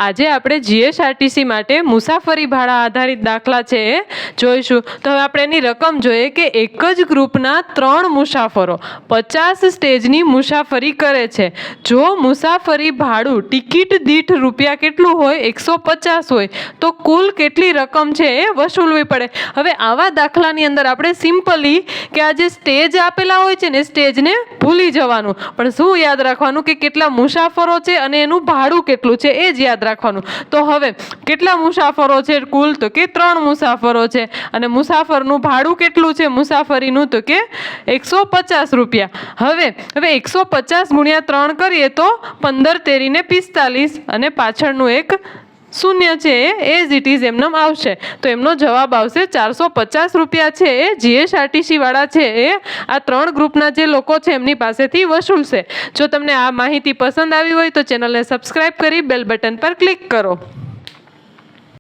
આજે આપણે જીએસઆરટીસી માટે મુસાફરી ભાડા આધારિત દાખલા છે એ જોઈશું. તો હવે આપણે એની રકમ જોઈએ કે એક જ ગ્રુપના 3 મુસાફરો 50 સ્ટેજની મુસાફરી કરે છે. જો મુસાફરી ભાડું ટિકિટ દીઠ રૂપિયા કેટલું હોય 150 હોય તો કુલ કેટલી રકમ છે એ વસૂલવી પડે. હવે આવા દાખલાની અંદર આપણે સિમ્પલી કે આ જે સ્ટેજ આપેલા હોય છે ને સ્ટેજને ભૂલી જવાનું, પણ શું યાદ રાખવાનું કે કેટલા મુસાફરો છે અને એનું ભાડું કેટલું છે એ જ યાદ રાખવાનું. તો હવે કેટલા મુસાફરો છે કુલ? તો કે 3 મુસાફરો છે અને મુસાફરનું ભાડું કેટલું છે મુસાફરીનું? તો કે 150 રૂપિયા. હવે 150 ગુણ્યા 3 કરીએ તો 15 તેરીને 45 અને પાછળનું એક શૂન્ય છે એઝ ઇટ ઇઝ એમને આવશે. તો એમનો જવાબ આવશે 450 રૂપિયા છે એ જીએસઆરટીસી વાળા છે એ આ 3 ગ્રુપના જે લોકો છે એમની પાસેથી વસૂલશે. જો તમને આ માહિતી પસંદ આવી હોય તો ચેનલને સબસ્ક્રાઇબ કરી બેલ બટન પર ક્લિક કરો.